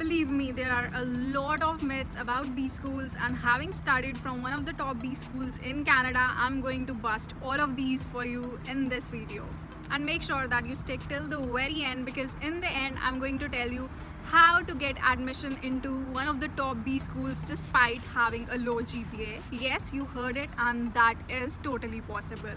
Believe me, there are a lot of myths about B schools, and having studied from one of the top B schools in Canada, I'm going to bust all of these for you in this video. And make sure that you stick till the very end, because in the end, I'm going to tell you how to get admission into one of the top B schools despite having a low GPA. Yes, you heard it, and that is totally possible.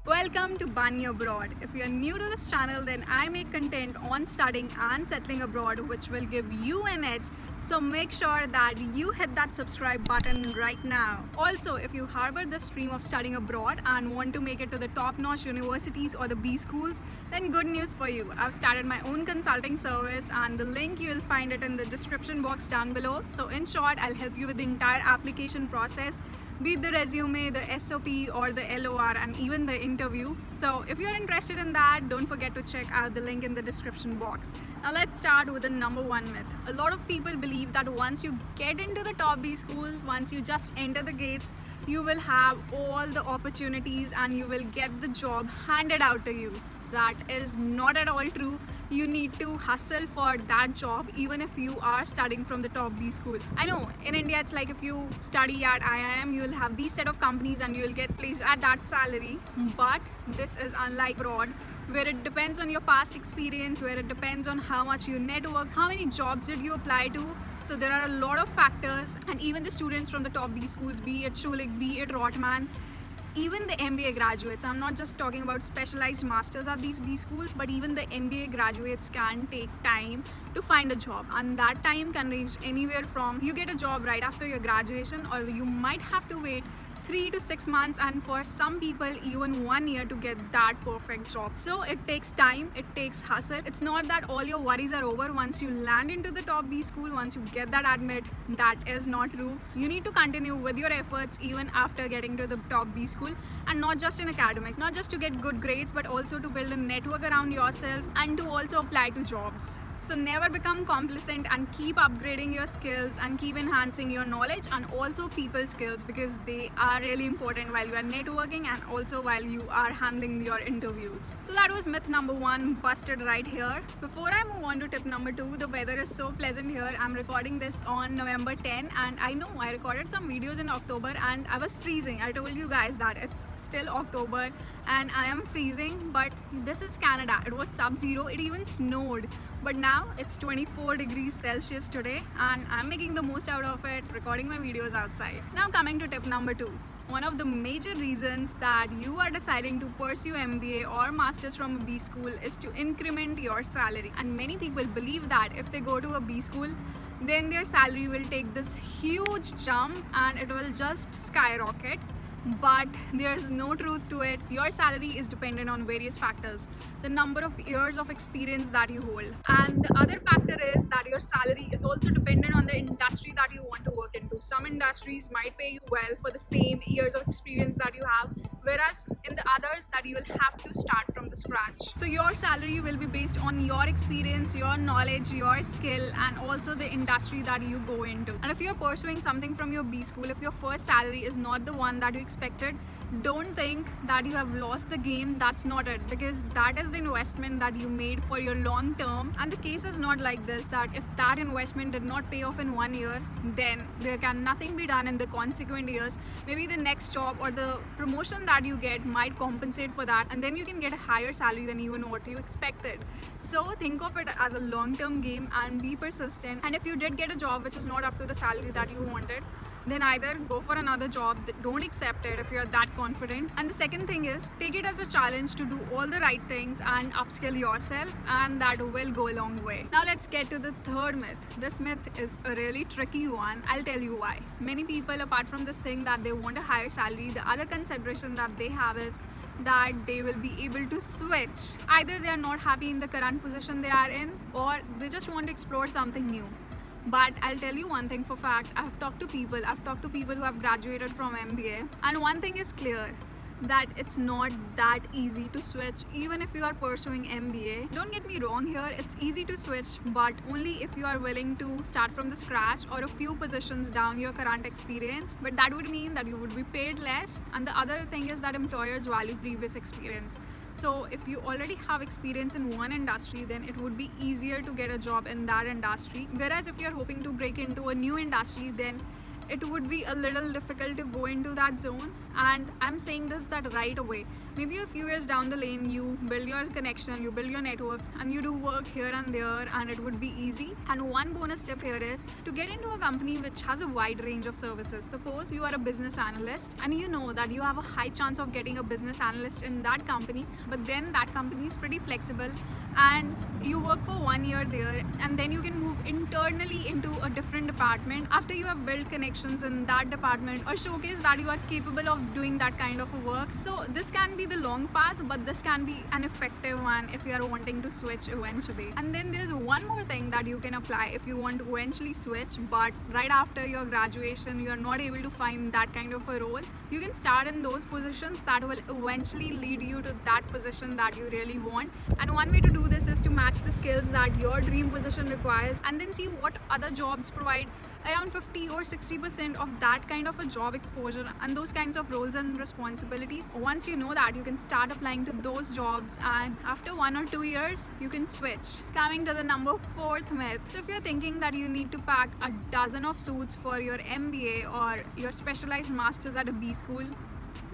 Welcome to Bunny Abroad. If you are new to this channel, then I make content on studying and settling abroad which will give you an edge. So make sure that you hit that subscribe button right now. Also, if you harbor this dream of studying abroad and want to make it to the top-notch universities or the B schools, then good news for you. I've started my own consulting service, and the link you will find it in the description box down below. So in short, I'll help you with the entire application process, be it the resume, the SOP or the LOR, and even the interview. So if you're interested in that, don't forget to check out the link in the description box. Now let's start with the number one myth. A lot of people believe that once you get into the top B school, once you just enter the gates, you will have all the opportunities and you will get the job handed out to you. That is not at all true. You need to hustle for that job even if you are studying from the top B school. I know in India it's like if you study at IIM, you will have these set of companies and you will get placed at that salary. But this is unlike abroad, where it depends on your past experience, where it depends on how much you network, how many jobs did you apply to. So there are a lot of factors, and even the students from the top B schools, be it Schulich, be it Rotman, even the MBA graduates, I'm not just talking about specialized masters at these B schools, but even the MBA graduates can take time to find a job, and that time can range anywhere from you get a job right after your graduation, or you might have to wait 3 to 6 months, and for some people even 1 year to get that perfect job. So it takes time, it takes hustle. It's not that all your worries are over once you land into the top B school, once you get that admit. That is not true. You need to continue with your efforts even after getting to the top B school, and not just in academics, not just to get good grades, but also to build a network around yourself and to also apply to jobs. So never become complacent and keep upgrading your skills and keep enhancing your knowledge and also people skills, because they are really important while you are networking and also while you are handling your interviews. So that was myth number one, busted right here. Before I move on to tip number two, the weather is so pleasant here. I'm recording this on November 10, and I know I recorded some videos in October and I was freezing. I told you guys that it's still October and I am freezing, but this is Canada. It was sub-zero, it even snowed. But now it's 24 degrees Celsius today, and I'm making the most out of it, recording my videos outside. Now coming to tip number two. One of the major reasons that you are deciding to pursue MBA or Masters from a B school is to increment your salary. And many people believe that if they go to a B school, then their salary will take this huge jump and it will just skyrocket. But there's no truth to it. Your salary is dependent on various factors. The number of years of experience that you hold. And the other factor is that your salary is also dependent on the industry that you want to work into. Some industries might pay you well for the same years of experience that you have, whereas in the others that you will have to start from the scratch. So your salary will be based on your experience, your knowledge, your skill, and also the industry that you go into. And if you're pursuing something from your B school, if your first salary is not the one that you expected, don't think that you have lost the game. That's not it, because that is the investment that you made for your long term. And the case is not like this, that if that investment did not pay off in 1 year, then there can nothing be done in the consequent years. Maybe the next job or the promotion that you get might compensate for that, and then you can get a higher salary than even what you expected. So think of it as a long-term game and be persistent. And if you did get a job which is not up to the salary that you wanted, then either go for another job, don't accept it if you're that confident. And the second thing is, take it as a challenge to do all the right things and upskill yourself, and that will go a long way. Now let's get to the third myth. This myth is a really tricky one. I'll tell you why. Many people, apart from this thing that they want a higher salary, the other consideration that they have is that they will be able to switch. Either they are not happy in the current position they are in, or they just want to explore something new. But I'll tell you one thing for fact, I've talked to people who have graduated from MBA, and one thing is clear, that it's not that easy to switch even if you are pursuing MBA. Don't get me wrong here, it's easy to switch, but only if you are willing to start from the scratch or a few positions down your current experience. But that would mean that you would be paid less, and the other thing is that employers value previous experience. So if you already have experience in one industry, then it would be easier to get a job in that industry. Whereas if you're hoping to break into a new industry, then it would be a little difficult to go into that zone. And I'm saying this that right away. Maybe a few years down the lane, you build your connection, you build your networks, and you do work here and there, and it would be easy. And one bonus tip here is to get into a company which has a wide range of services. Suppose you are a business analyst and you know that you have a high chance of getting a business analyst in that company, but then that company is pretty flexible and you work for 1 year there, and then you can move internally into a different department after you have built connections in that department or showcase that you are capable of doing that kind of a work. So this can be the long path, but this can be an effective one if you are wanting to switch eventually. And then there's one more thing that you can apply if you want to eventually switch, but right after your graduation you are not able to find that kind of a role. You can start in those positions that will eventually lead you to that position that you really want. And one way to do this is to match the skills that your dream position requires, and then see what other jobs provide around 50 or 60% of that kind of a job exposure and those kinds of roles and responsibilities. Once you know that, you can start applying to those jobs, and after 1 or 2 years you can switch. Coming to the number 4th myth. So if you're thinking that you need to pack a dozen of suits for your MBA or your specialized masters at a B school,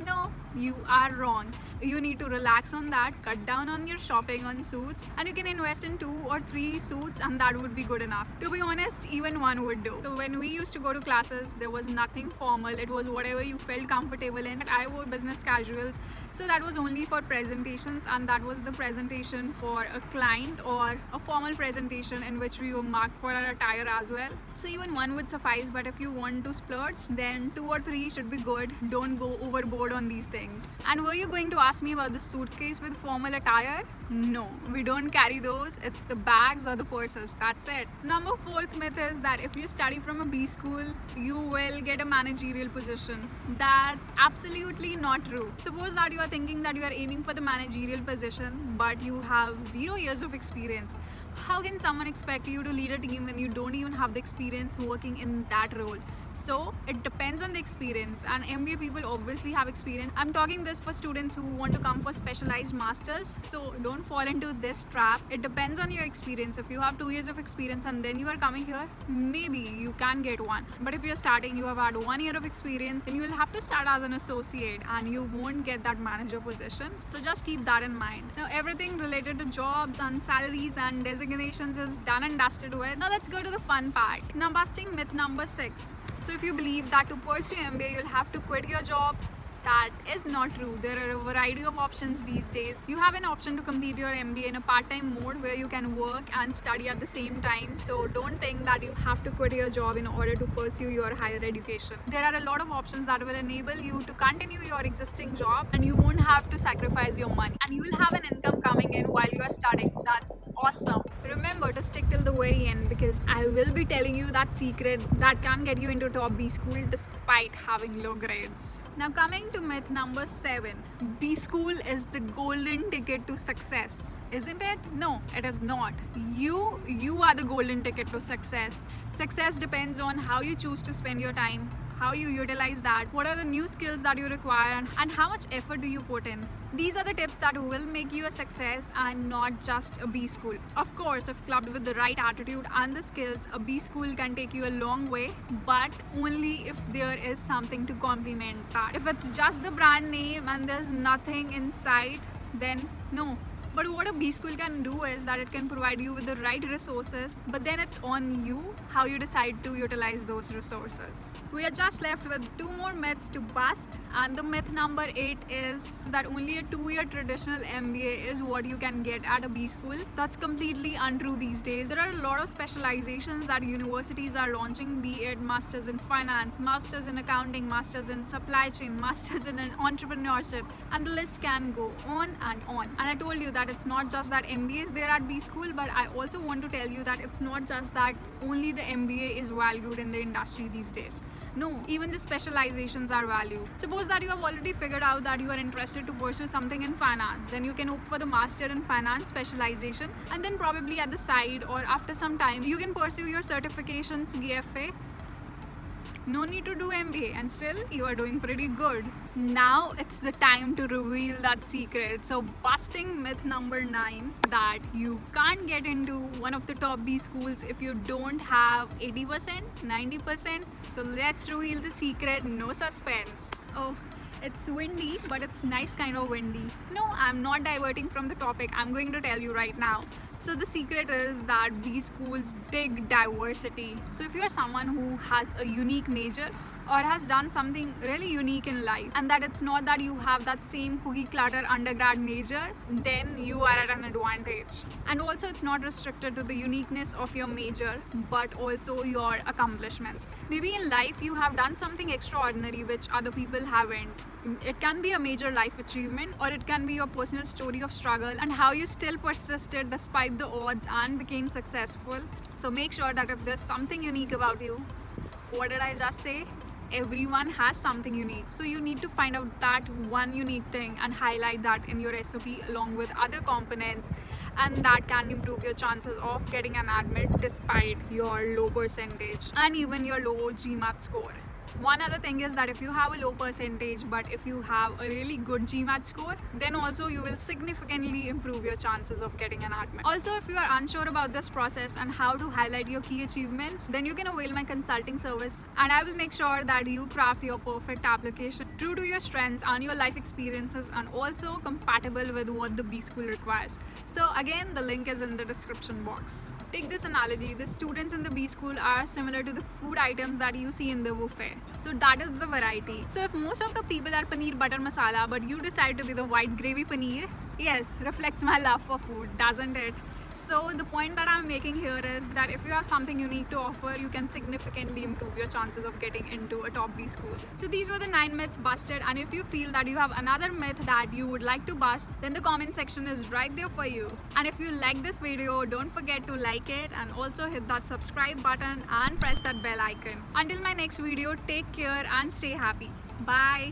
no, you are wrong. You need to relax on that, cut down on your shopping on suits, and you can invest in 2 or 3 suits and that would be good enough. To be honest, even one would do. So when we used to go to classes, there was nothing formal. It was whatever you felt comfortable in. I wore business casuals, so that was only for presentations, and that was the presentation for a client or a formal presentation in which we were marked for our attire as well. So even one would suffice, but if you want to splurge, then 2 or 3 should be good. Don't go overboard on these things. And were you going to ask me about the suitcase with formal attire? No, we don't carry those. It's the bags or the purses. That's it. Number 4th myth is that if you study from a B school, you will get a managerial position. That's absolutely not true. Suppose that you are thinking that you are aiming for the managerial position, but you have 0 years of experience. How can someone expect you to lead a team when you don't even have the experience working in that role? So it depends on the experience, and MBA people obviously have experience. I'm talking this for students who want to come for specialized masters, so don't fall into this trap. It depends on your experience. If you have 2 years of experience and then you are coming here, maybe you can get one. But if you're starting, you have had 1 year of experience, then you will have to start as an associate and you won't get that manager position. So just keep that in mind. Now everything related to jobs and salaries and designations is done and dusted with. Now let's go to the fun part. Now busting myth number 6. So if you believe that to pursue MBA you'll have to quit your job, that is not true. There are a variety of options these days. You have an option to complete your MBA in a part-time mode where you can work and study at the same time. So don't think that you have to quit your job in order to pursue your higher education. There are a lot of options that will enable you to continue your existing job, and you won't have to sacrifice your money, and you will have an income coming in while you are studying. That's awesome. Remember to stick till the very end, because I will be telling you that secret that can get you into top B school despite having low grades. Now coming to myth number 7. B school is the golden ticket to success. Isn't it? No, it is not. You are the golden ticket to success. Success depends on how you choose to spend your time, how you utilize that, what are the new skills that you require, and how much effort do you put in. These are the tips that will make you a success and not just a B school. Of course, if clubbed with the right attitude and the skills, a B school can take you a long way, but only if there is something to complement that. If it's just the brand name and there's nothing inside, then no. But what a B school can do is that it can provide you with the right resources, but then it's on you how you decide to utilize those resources. We are just left with 2 more myths to bust, and the myth number 8 is that only a 2-year traditional MBA is what you can get at a B school. That's completely untrue these days. There are a lot of specializations that universities are launching, be it masters in finance, masters in accounting, masters in supply chain, masters in entrepreneurship, and the list can go on and on. And I told you that it's not just that MBA is there at B school, but I also want to tell you that it's not just that only the MBA is valued in the industry these days. No, even the specializations are valued. Suppose that you have already figured out that you are interested to pursue something in finance, then you can opt for the master in finance specialization, and then probably at the side or after some time you can pursue your certifications, CFA. No need to do MBA, and still you are doing pretty good. Now it's the time to reveal that secret. So busting myth number 9, that you can't get into one of the top B schools if you don't have 80%, 90%. So let's reveal the secret. No suspense. Oh, it's windy, but it's nice kind of windy. No, I'm not diverting from the topic. I'm going to tell you right now. So the secret is that B schools dig diversity. So if you're someone who has a unique major or has done something really unique in life, and that it's not that you have that same cookie clutter undergrad major, then you are at an advantage. And also it's not restricted to the uniqueness of your major, but also your accomplishments. Maybe in life you have done something extraordinary which other people haven't. It can be a major life achievement, or it can be your personal story of struggle and how you still persisted despite the odds and became successful. So make sure that if there's something unique about you, what did I just say? Everyone has something unique. So you need to find out that one unique thing and highlight that in your SOP along with other components, and that can improve your chances of getting an admit despite your low percentage and even your low GMAT score. One other thing is that if you have a low percentage but if you have a really good GMAT score, then also you will significantly improve your chances of getting an admit. Also, if you are unsure about this process and how to highlight your key achievements, then you can avail my consulting service, and I will make sure that you craft your perfect application true to your strengths and your life experiences, and also compatible with what the B school requires. So again, the link is in the description box. Take this analogy: the students in the B school are similar to the food items that you see in the buffet. So that is the variety. So if most of the people are paneer butter masala, but you decide to be the white gravy paneer, yes, reflects my love for food, doesn't it? So the point that I'm making here is that if you have something unique to offer, you can significantly improve your chances of getting into a top B school. So these were the 9 myths busted, and if you feel that you have another myth that you would like to bust, then the comment section is right there for you. And if you like this video, don't forget to like it and also hit that subscribe button and press that bell icon. Until my next video, take care and stay happy. Bye.